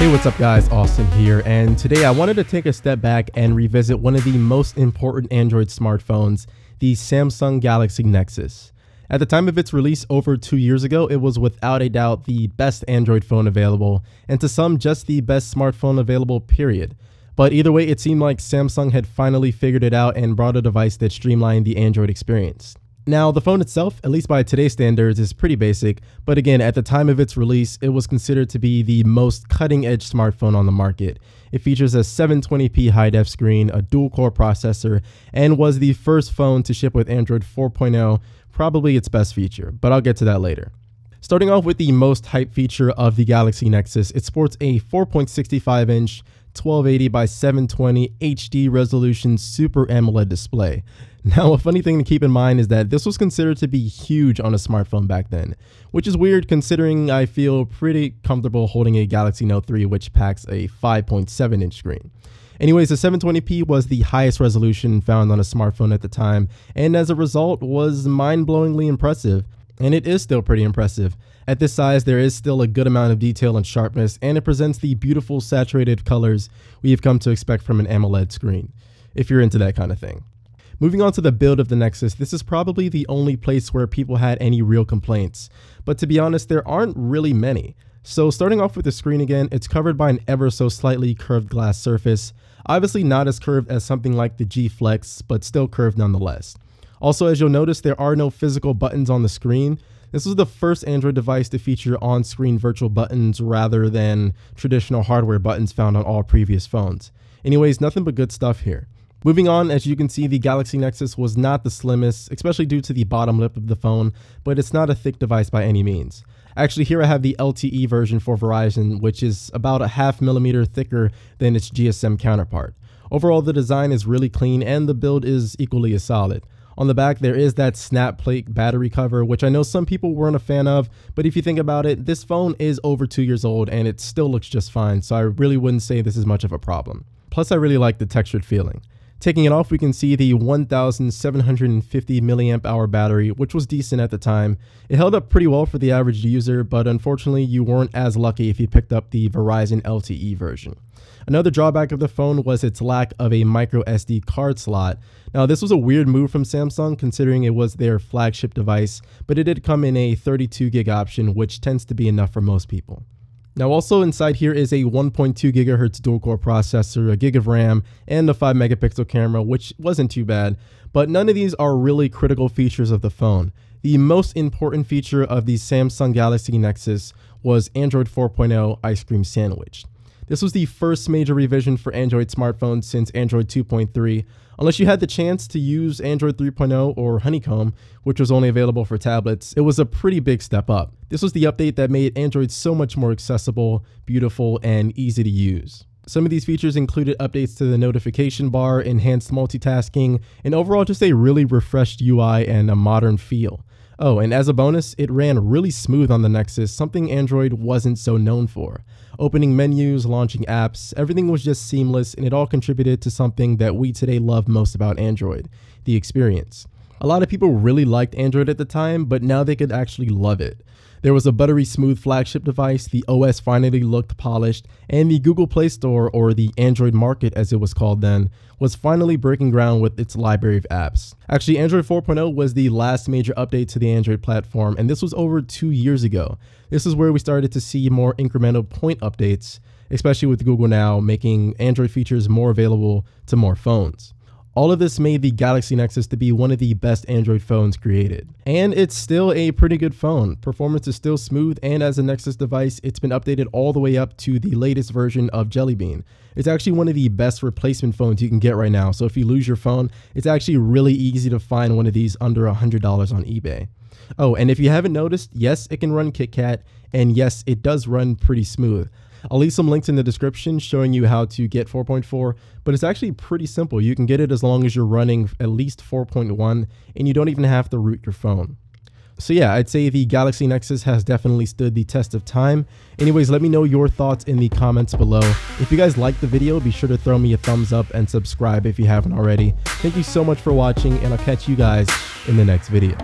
Hey, what's up guys, Austin here, and today I wanted to take a step back and revisit one of the most important Android smartphones, the Samsung Galaxy Nexus. At the time of its release over 2 years ago, it was without a doubt the best Android phone available, and to some just the best smartphone available, period. But either way, it seemed like Samsung had finally figured it out and brought a device that streamlined the Android experience. Now, the phone itself, at least by today's standards, is pretty basic, but again, at the time of its release, it was considered to be the most cutting-edge smartphone on the market. It features a 720p high-def screen, a dual-core processor, and was the first phone to ship with Android 4.0, probably its best feature, but I'll get to that later. Starting off with the most hyped feature of the Galaxy Nexus, it sports a 4.65-inch 1280 by 720 HD resolution Super AMOLED display. Now, a funny thing to keep in mind is that this was considered to be huge on a smartphone back then, which is weird considering I feel pretty comfortable holding a Galaxy Note 3 which packs a 5.7-inch screen. Anyways, the 720p was the highest resolution found on a smartphone at the time, and as a result was mind-blowingly impressive, and it is still pretty impressive. At this size, there is still a good amount of detail and sharpness, and it presents the beautiful saturated colors we have come to expect from an AMOLED screen, if you're into that kind of thing. Moving on to the build of the Nexus, this is probably the only place where people had any real complaints, but to be honest, there aren't really many. So starting off with the screen again, it's covered by an ever so slightly curved glass surface, obviously not as curved as something like the G Flex, but still curved nonetheless. Also, as you'll notice, there are no physical buttons on the screen. This was the first Android device to feature on-screen virtual buttons rather than traditional hardware buttons found on all previous phones. Anyways, nothing but good stuff here. Moving on, as you can see, the Galaxy Nexus was not the slimmest, especially due to the bottom lip of the phone, but it's not a thick device by any means. Actually, here I have the LTE version for Verizon, which is about a ½ millimeter thicker than its GSM counterpart. Overall, the design is really clean and the build is equally as solid. On the back, there is that snap plate battery cover, which I know some people weren't a fan of, but if you think about it, this phone is over 2 years old and it still looks just fine, so I really wouldn't say this is much of a problem. Plus, I really like the textured feeling. Taking it off, we can see the 1750 milliamp hour battery, which was decent at the time. It held up pretty well for the average user, but unfortunately you weren't as lucky if you picked up the Verizon LTE version. Another drawback of the phone was its lack of a micro SD card slot. Now, this was a weird move from Samsung considering it was their flagship device, but it did come in a 32 gig option, which tends to be enough for most people. Now, also inside here is a 1.2 GHz dual-core processor, a gig of RAM, and a 5 megapixel camera, which wasn't too bad, but none of these are really critical features of the phone. The most important feature of the Samsung Galaxy Nexus was Android 4.0 Ice Cream Sandwich. This was the first major revision for Android smartphones since Android 2.3, unless you had the chance to use Android 3.0 or Honeycomb, which was only available for tablets. It was a pretty big step up. This was the update that made Android so much more accessible, beautiful, and easy to use. Some of these features included updates to the notification bar, enhanced multitasking, and overall just a really refreshed UI and a modern feel. Oh, and as a bonus, it ran really smooth on the Nexus, something Android wasn't so known for. Opening menus, launching apps, everything was just seamless, and it all contributed to something that we today love most about Android, the experience. A lot of people really liked Android at the time, but now they could actually love it. There was a buttery smooth flagship device, the OS finally looked polished, and the Google Play Store, or the Android Market as it was called then, was finally breaking ground with its library of apps. Actually, Android 4.0 was the last major update to the Android platform, and this was over 2 years ago. This is where we started to see more incremental point updates, especially with Google Now making Android features more available to more phones. All of this made the Galaxy Nexus to be one of the best Android phones created. And it's still a pretty good phone. Performance is still smooth, and as a Nexus device, it's been updated all the way up to the latest version of Jelly Bean. It's actually one of the best replacement phones you can get right now, so if you lose your phone, it's actually really easy to find one of these under $100 on eBay. Oh, and if you haven't noticed, yes, it can run KitKat, and yes, it does run pretty smooth. I'll leave some links in the description showing you how to get 4.4, but it's actually pretty simple. You can get it as long as you're running at least 4.1, and you don't even have to root your phone. So yeah, I'd say the Galaxy Nexus has definitely stood the test of time. Anyways, let me know your thoughts in the comments below. If you guys liked the video, be sure to throw me a thumbs up and subscribe if you haven't already. Thank you so much for watching, and I'll catch you guys in the next video.